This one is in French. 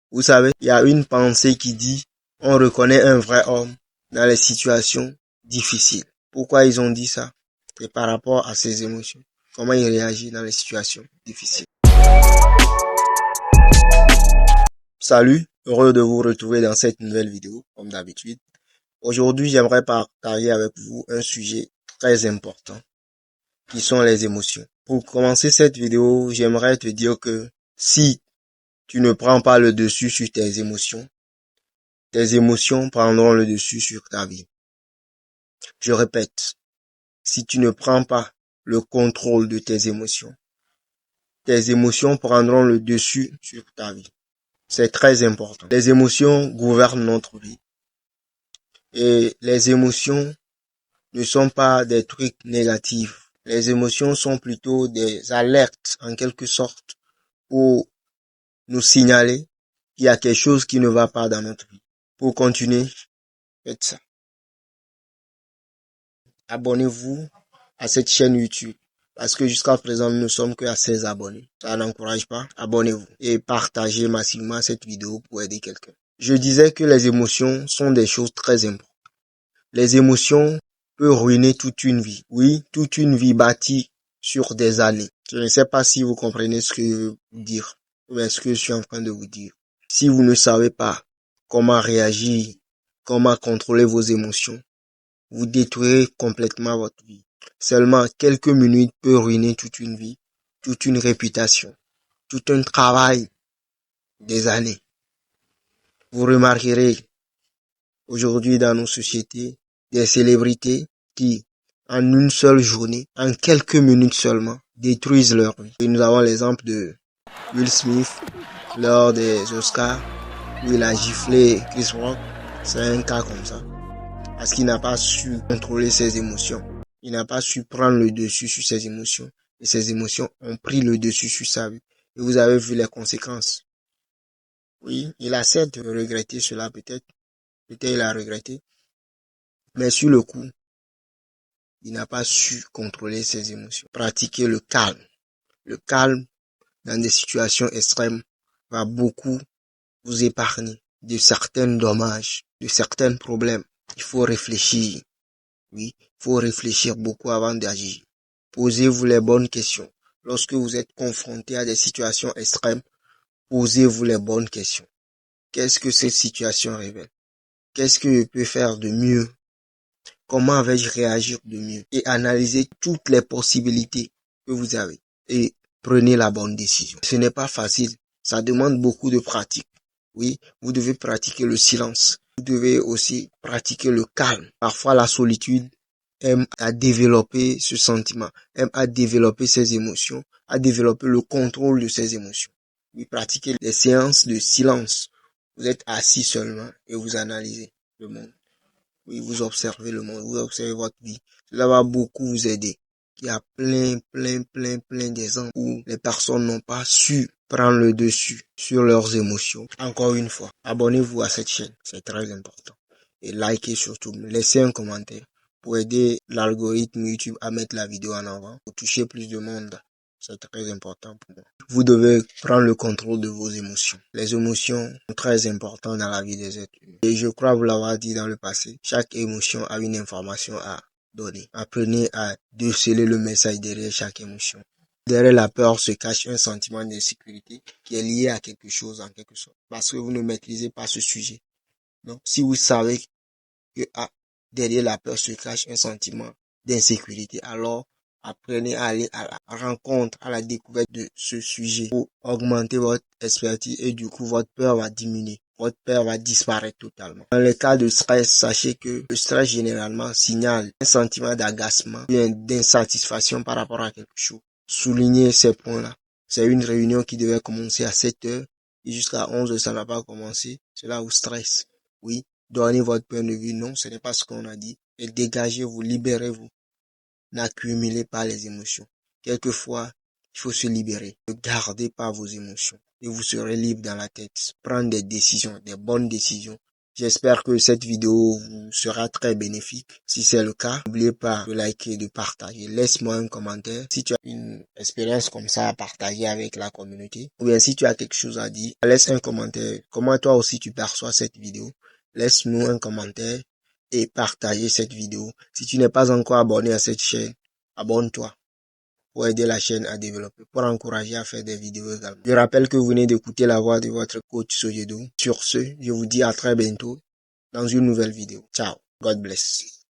Vous savez, il y a une pensée qui dit, on reconnaît un vrai homme dans les situations difficiles. Pourquoi ils ont dit ça? C'est par rapport à ses émotions. Comment il réagit dans les situations difficiles. Salut, heureux de vous retrouver dans cette nouvelle vidéo, comme d'habitude. Aujourd'hui, j'aimerais partager avec vous un sujet très important, qui sont les émotions. Pour commencer cette vidéo, j'aimerais te dire que si tu ne prends pas le dessus sur tes émotions prendront le dessus sur ta vie. Je répète, si tu ne prends pas le contrôle de tes émotions prendront le dessus sur ta vie. C'est très important. Les émotions gouvernent notre vie. Et les émotions ne sont pas des trucs négatifs. Les émotions sont plutôt des alertes, en quelque sorte, pour nous signaler qu'il y a quelque chose qui ne va pas dans notre vie. Pour continuer, faites ça. Abonnez-vous à cette chaîne YouTube. Parce que jusqu'à présent, nous ne sommes que à 16 abonnés. Ça n'encourage pas. Abonnez-vous. Et partagez massivement cette vidéo pour aider quelqu'un. Je disais que les émotions sont des choses très importantes. Les émotions peuvent ruiner toute une vie. Oui, toute une vie bâtie sur des années. Je ne sais pas si vous comprenez ce que je veux dire. Ou ce que je suis en train de vous dire. Si vous ne savez pas comment réagir, comment contrôler vos émotions, vous détruirez complètement votre vie. Seulement quelques minutes peuvent ruiner toute une vie, toute une réputation, tout un travail des années. Vous remarquerez aujourd'hui dans nos sociétés des célébrités qui, en une seule journée, en quelques minutes seulement, détruisent leur vie. Et nous avons l'exemple de Will Smith lors des Oscars où il a giflé Chris Rock. C'est un cas comme ça. Parce qu'il n'a pas su contrôler ses émotions. Il n'a pas su prendre le dessus sur ses émotions. Et ses émotions ont pris le dessus sur sa vie. Et vous avez vu les conséquences. Oui, il a certes regretté cela peut-être. Peut-être il a regretté. Mais sur le coup, il n'a pas su contrôler ses émotions. Pratiquer le calme. Le calme dans des situations extrêmes va beaucoup vous épargner de certains dommages, de certains problèmes. Il faut réfléchir. Oui, il faut réfléchir beaucoup avant d'agir. Posez-vous les bonnes questions. Lorsque vous êtes confronté à des situations extrêmes, posez-vous les bonnes questions. Qu'est-ce que cette situation révèle? Qu'est-ce que je peux faire de mieux? Comment vais-je réagir de mieux? Et analysez toutes les possibilités que vous avez. Et prenez la bonne décision. Ce n'est pas facile. Ça demande beaucoup de pratique. Oui, vous devez pratiquer le silence. Vous devez aussi pratiquer le calme. Parfois, la solitude aime à développer ce sentiment, aime à développer ses émotions, à développer le contrôle de ses émotions. Vous pratiquez des séances de silence. Vous êtes assis seulement et vous analysez le monde. Oui, vous observez le monde, vous observez votre vie. Cela va beaucoup vous aider. Il y a plein d'exemples où les personnes n'ont pas su prendre le dessus sur leurs émotions. Encore une fois, abonnez-vous à cette chaîne, c'est très important. Et likez surtout, laissez un commentaire pour aider l'algorithme YouTube à mettre la vidéo en avant, pour toucher plus de monde. C'est très important pour moi. Vous devez prendre le contrôle de vos émotions. Les émotions sont très importantes dans la vie des êtres humains. Et je crois vous l'avoir dit dans le passé, chaque émotion a une information à donner. Apprenez à déceler le message derrière chaque émotion. Derrière la peur se cache un sentiment d'insécurité qui est lié à quelque chose en quelque sorte. Parce que vous ne maîtrisez pas ce sujet. Donc, si vous savez que derrière la peur se cache un sentiment d'insécurité, alors apprenez à aller à la rencontre, à la découverte de ce sujet pour augmenter votre expertise et du coup votre peur va diminuer. Votre peur va disparaître totalement. Dans le cas de stress, sachez que le stress généralement signale un sentiment d'agacement, bien d'insatisfaction par rapport à quelque chose. Soulignez ces points-là. C'est une réunion qui devait commencer à 7 heures et jusqu'à 11 heures, ça n'a pas commencé. Cela vous stresse. Oui, donnez votre point de vue. Non, ce n'est pas ce qu'on a dit. Et dégagez-vous, libérez-vous. N'accumulez pas les émotions. Quelquefois, il faut se libérer. Ne gardez pas vos émotions. Et vous serez libre dans la tête. Prendre des décisions, des bonnes décisions. J'espère que cette vidéo vous sera très bénéfique. Si c'est le cas, n'oubliez pas de liker et de partager. Laisse-moi un commentaire si tu as une expérience comme ça à partager avec la communauté. Ou bien si tu as quelque chose à dire, laisse un commentaire. Comment toi aussi tu perçois cette vidéo? Laisse-nous un commentaire et partager cette vidéo. Si tu n'es pas encore abonné à cette chaîne, abonne-toi pour aider la chaîne à développer, pour encourager à faire des vidéos également. Je rappelle que vous venez d'écouter la voix de votre coach Sojedo. Sur ce, je vous dis à très bientôt dans une nouvelle vidéo. Ciao. God bless.